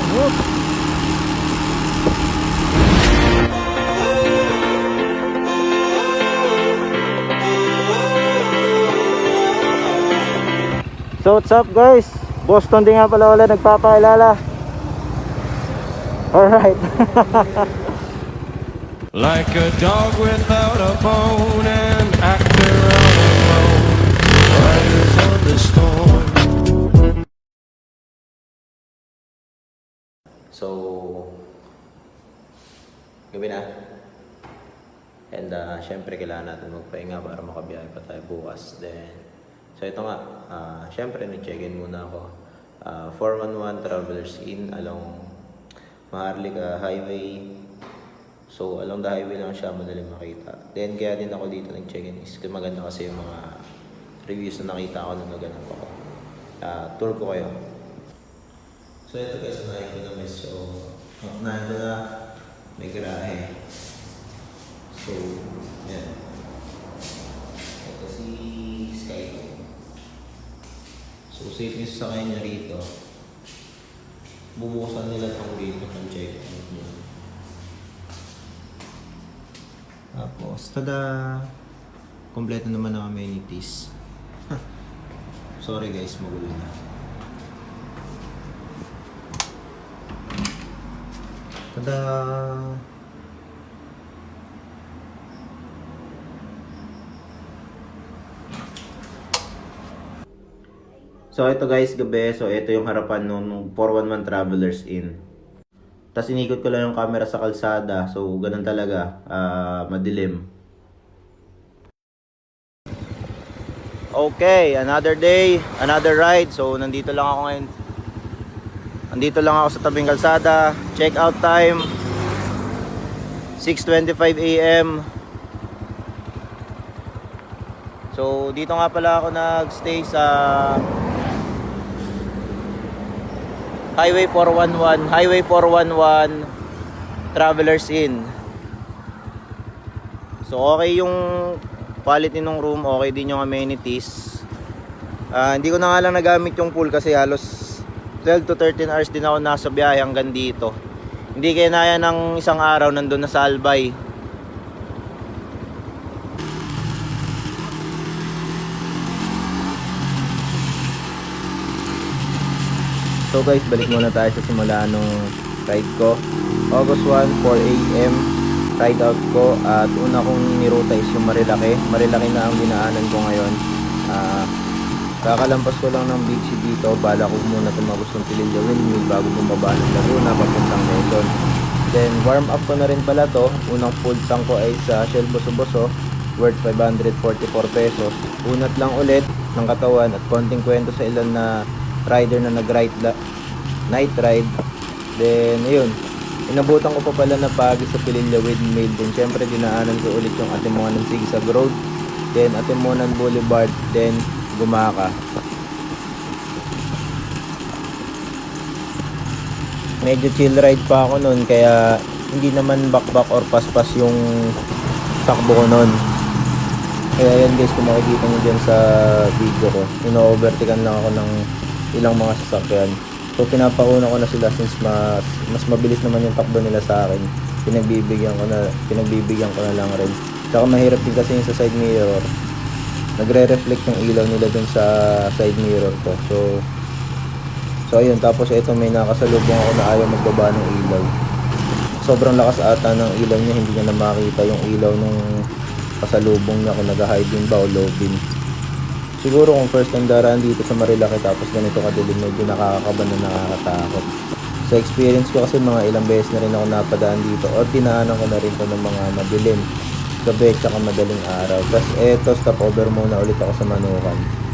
Whoop. So what's up guys? Boston din nga pala wala nagpapaalala. Alright. Like a dog without a bone, an actor on a phone, riders on the storm. So, gabi na. And syempre kailangan natin magpahinga para makabiyahe pa tayo bukas. Then, so ito nga, syempre nag-check-in muna ako. 411 Travelers Inn along Maharlika Highway. So, along the highway lang siya, madaling makita. Then, kaya din ako dito nag-check-in is maganda kasi yung mga reviews na nakita ko nung naganap ako. Tour ko kayo. So ito guys, unahin ko na may unahin ko na may garahe. So, yan. Ito si Sky. So, safe yung sasakay niya rito. Bubuksan nila itong gate ng check-out niya. Tapos, tada! Kompleto naman ang amenities. Sorry guys, magulo na. Tada! So ito guys, gabi. So ito yung harapan nung 411 Travelers Inn. Tapos inikot ko lang yung camera sa kalsada. So ganun talaga, madilim. Okay, another day, another ride. So nandito lang ako ngayon. Andito lang ako sa tabing kalsada. Check out time 6:25 AM. So dito nga pala ako nagstay sa Highway 411 Travelers Inn. So okay yung quality ng room, okay din yung amenities. Hindi ko na nga lang nagamit yung pool kasi halos 12 to 13 hours din ako nasa biyahe hanggang dito. Hindi kaya naya ng isang araw nandun na sa Albay. So guys, balik muna tayo sa simula nung ride ko. August 1, 4 AM ride out ko. At una kong niruta is yung Marilaki. Marilaki na ang dinaanan ko ngayon. Kakalampas ko lang ng beach dito. Bala ko muna tumagos ng Pililya Windmill bago bumaba ng Laguna papuntang Quezon. Then warm up ko na rin pala to. Unang full tank ko ay sa Shell Boso-Boso worth 544 pesos. Unat lang ulit ng katawan at konting kwento sa ilan na rider na nag-night ride. Then ayun, inabutan ko pa pala na pagi sa Pililya Windmill. Then syempre dinaanan ko ulit yung Atimonan Sigsag Road, then Atimonan Boulevard, then Gumaka. Medyo chill ride pa ako nun, kaya hindi naman back or paspas yung takbo ko nun. Kaya yan guys, kung makikita nyo dyan sa video ko, ino-overtaken lang ako ng ilang mga sasakyan. So pinapauna ko na sila since mas mabilis naman yung takbo nila sa akin. Pinagbibigyan ko na lang rin. Saka mahirap din kasi yung sa side mirror. Nagre-reflect yung ilaw nila dun sa side mirror ko. So ayun, tapos ito may nakasalubong ako na ayaw magbaba ng ilaw. Sobrang lakas ata ng ilaw niya, hindi niya na makita yung ilaw nung kasalubong niya kung nag-high beam ba o low beam. Siguro kung first time daraan dito sa Marilaki tapos ganito kadilim, medyo nakakakaban na nakakatakot. Sa experience ko kasi mga ilang beses na rin ako napadaan dito o dinaanan ko na rin to ng mga madilim, gabi tsaka madaling araw. Tapos eto, stopover muna ulit ako sa Manukan.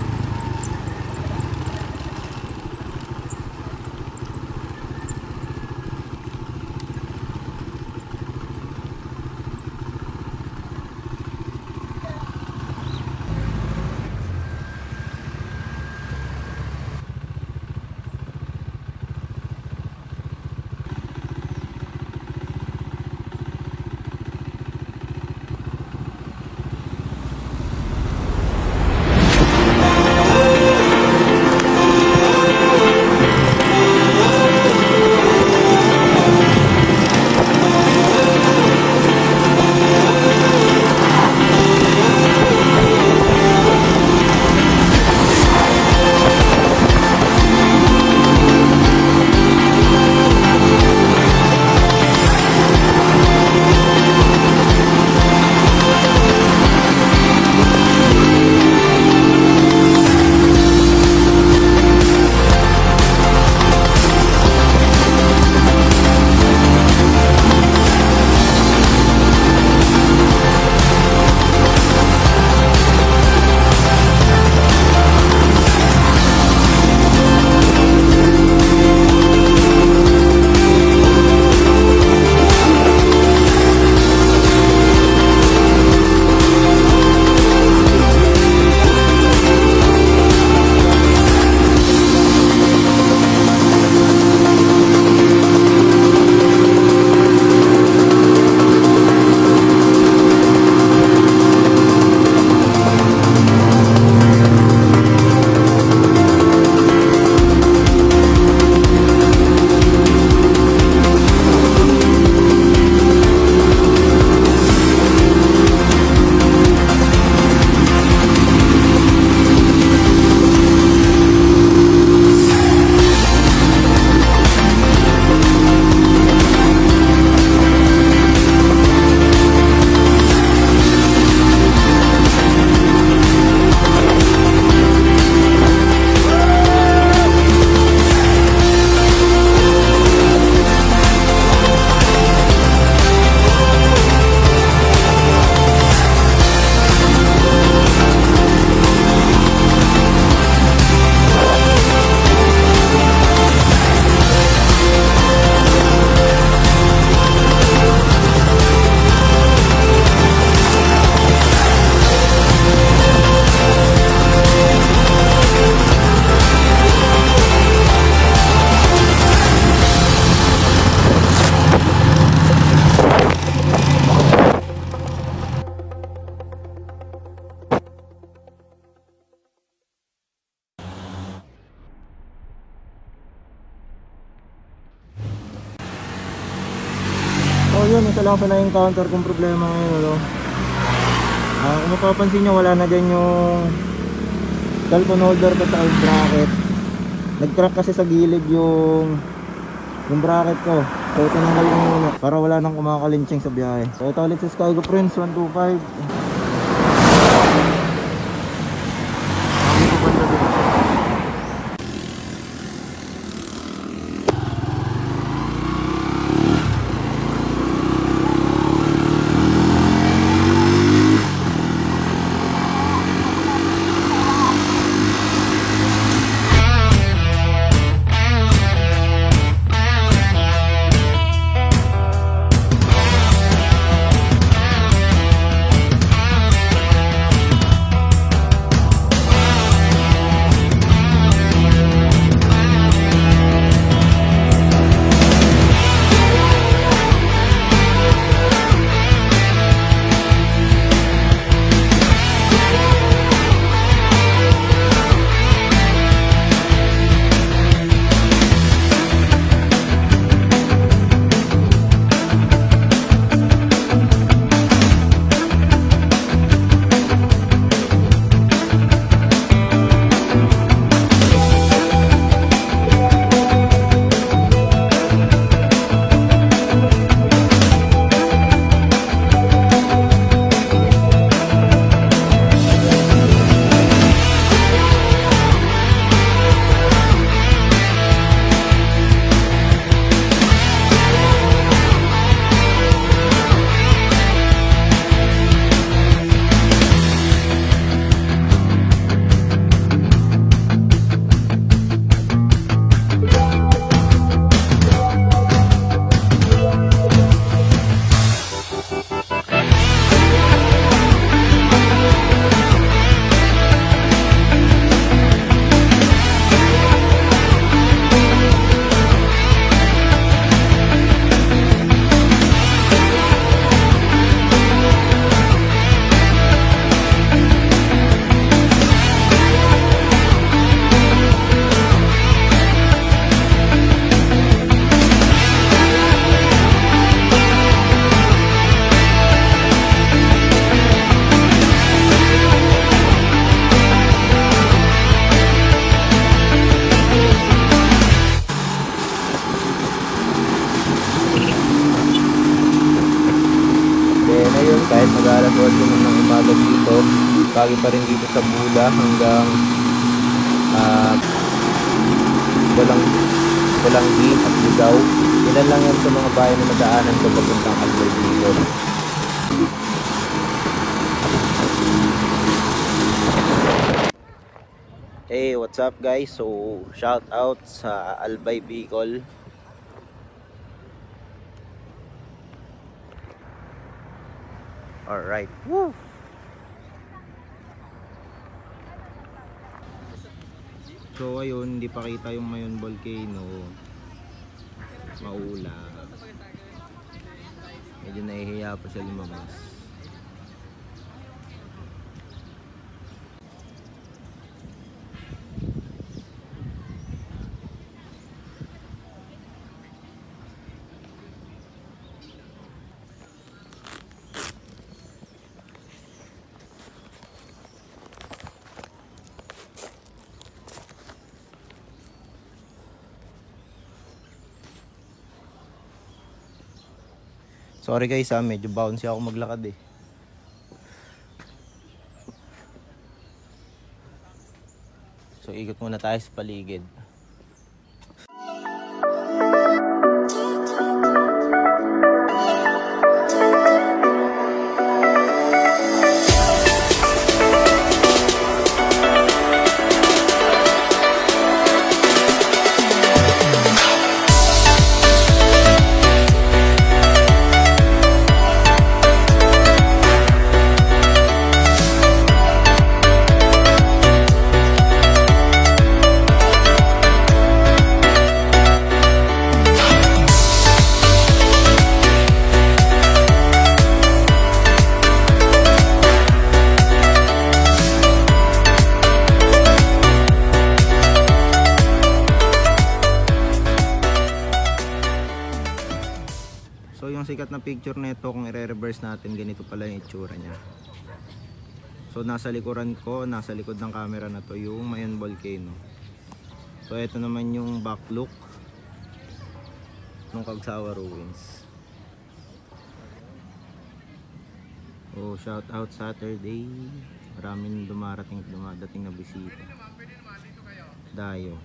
yun, isa lang sa na-encounter kong problema ngayon, ano. Kung mapapansin nyo, wala na dyan yung cellphone holder ko sa bracket. Nag-crack kasi sa gilid yung bracket ko. So tinanggal ko muna para wala nang kumakalinching sa biyahe. So ito ulit sa Skygo Prince 125. Kahit mag-aalas 8 naman ng umaga dito, pagi pa rin dito sa Bula hanggang Balanggi at Ligaw. Ilan lang yan sa mga bayan na madaanan ko papuntang Albay dito. Hey, what's up guys? So, shout out sa Albay Bicol. Alright. Woo! So ayun, hindi pa kita yung Mayon Volcano. Maula. Medyo nahihiya pa siya lumabas. Sorry guys medyo bouncy ako maglakad eh. So ikot muna tayo sa paligid. sikat na picture nito, kung i-reverse natin, ganito pala yung itsura niya. So nasa likuran ko, nasa likod ng camera na to yung Mayon Volcano. So ito naman yung back look ng Cagsawa Ruins. Oh, shout out Saturday. Maraming dumadating na bisita. Dayo.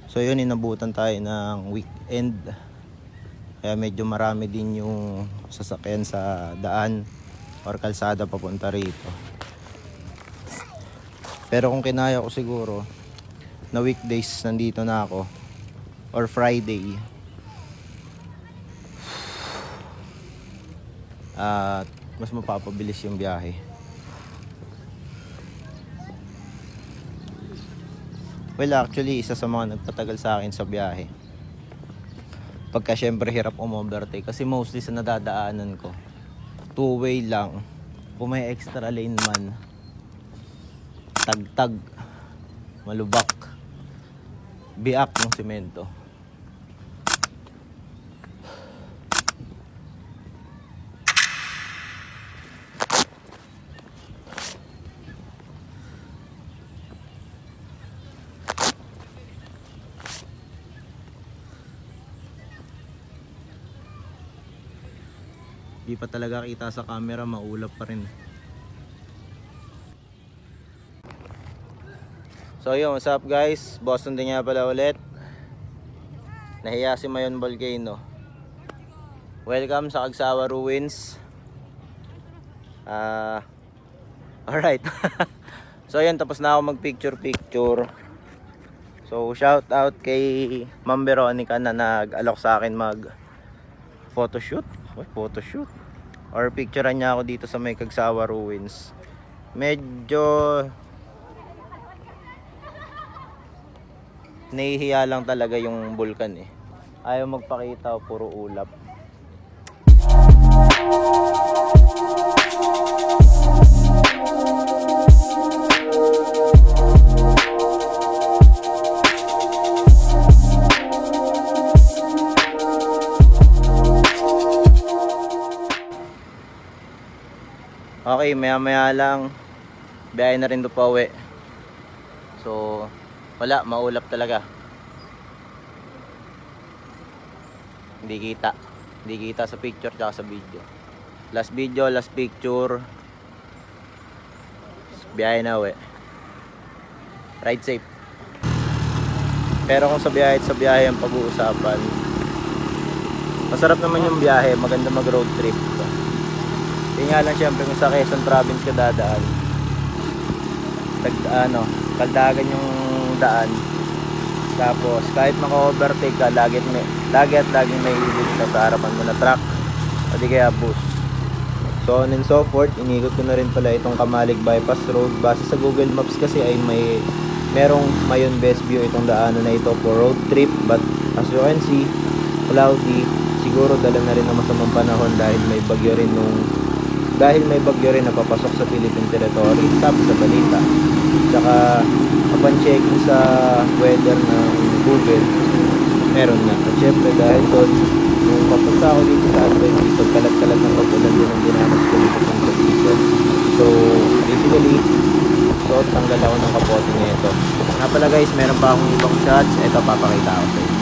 So yun, inabutan tayo ng weekend. Kaya medyo marami din yung sasakyan sa daan or kalsada papunta rito. Pero kung kinaya ko siguro na weekdays nandito na ako or Friday, at mas mapapabilis yung biyahe. Well, actually, isa sa mga nagpatagal sa akin sa biyahe. Pagka syempre hirap umovertake kasi mostly sa nadadaanan ko, two-way lang. Kung may extra lane man, tagtag, malubak, biak ng semento. Di pa talaga kita sa camera, maulap pa rin. So yun, what's up guys? Boston din nga pala ulit. Nahiya si Mayon Volcano. Welcome sa Cagsawa Ruins. Alright. So yun, tapos na ako mag picture. So shout out kay Ma'am Veronica na nag-alok sa akin mag photoshoot or picturean niya ako dito sa may Cagsawa Ruins. Medyo nahihiya lang talaga yung bulkan eh. Ayaw magpakita, puro ulap. Okay, maya lang biyahe na rin do pa uwi. So wala, maulap talaga. Hindi kita sa picture tsaka sa video. Last video, last picture. Biyahe na uwi. Ride safe. Pero kung sa biyahe ang pag-uusapan, masarap naman yung biyahe, maganda mag road trip. Yun nga lang syempre kung sa Quezon Province ka dadaan, kaldagan yung daan. Tapos kahit maka-overtake ka, lagi may ilit ka sa harapan mo na truck o di kaya bus. So on and so forth, inikot ko na rin pala itong Kamalig Bypass Road. Base sa Google Maps kasi ay merong Mayon Best View itong daanan na ito for road trip. But as you can see, cloudy. Siguro dala na rin ng masamang panahon dahil may bagyo rin na papasok sa Philippine territory, sabi sa balita. Tsaka upon checking sa weather ng Google, meron na. At syempre dahil doon, nung papunta ako dito sa Adventista, kalat-kalat ng pagulan din ang dinanas ko dito sa season. So basically, tanggal ako ng kapote nito. Nga pala guys, meron pa akong ibang shots. Ito, papakita ko sa inyo.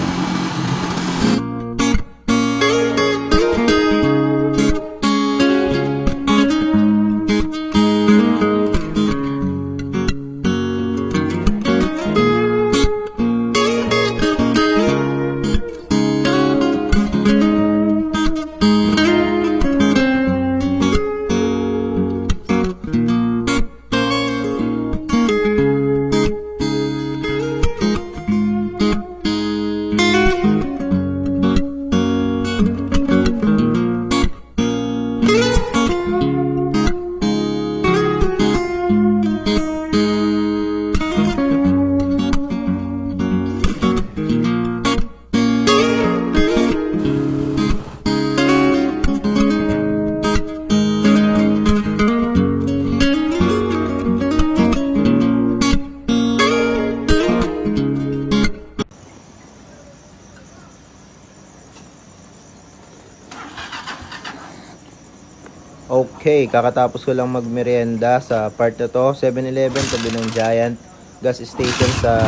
Okay, kakatapos ko lang magmerienda sa part na to. 7-Eleven, tabi ng Giant gas station sa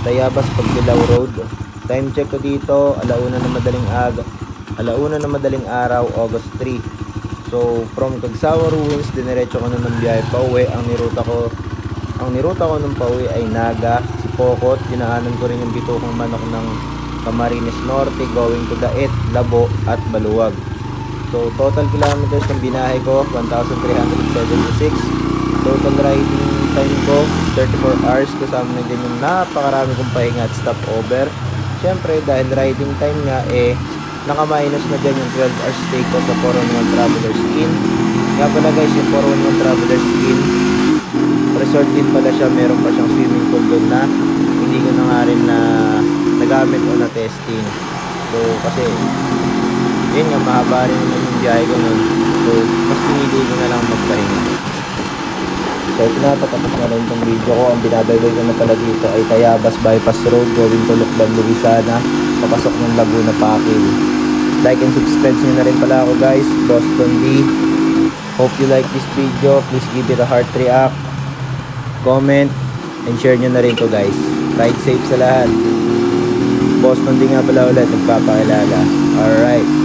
Tayabas, Pagdilaw Road. Time check ko dito, alauna na madaling araw, August 3. So, from Cagsawa Ruins, diniretso ko na ng biyahe pa uwi. Ang niruta ko nung pauwi ay Naga, Sipokot. Dinaanan ko rin yung bitukong manok ng Camarines Norte going to Daet, Labo at Baluwag. So, total kilometers ng binahe ko, 1,376. Total riding time ko, 34 hours. Kasama na din yung napakarami kong pahinga at stopover. Siyempre, dahil riding time nga, naka-minus na dyan yung 12 hours stay ko sa 411 Travelers Inn. Nga pala guys, yung 411 Travelers Inn, resort din pala siya. Meron pa siyang swimming pool doon na hindi ko na nga rin na nagamit o na testing. So, kasi yun nga, mahaba rin naman yung biyahe ko nun. So, mas pinili ko na lang magpahinga. So, pinapatapos na rin itong video ko. Ang binabaybay ko na pala dito ay Tayabas Bypass Road going to Lucban, Luisana, papasok ng Laguna, Pakil. Like and subscribe nyo na rin pala ako guys, Boston D. Hope you like this video. Please give it a heart react, comment, and share nyo na rin to guys. Ride safe sa lahat. Boston D nga pala ulit, nagpapakilala. Alright.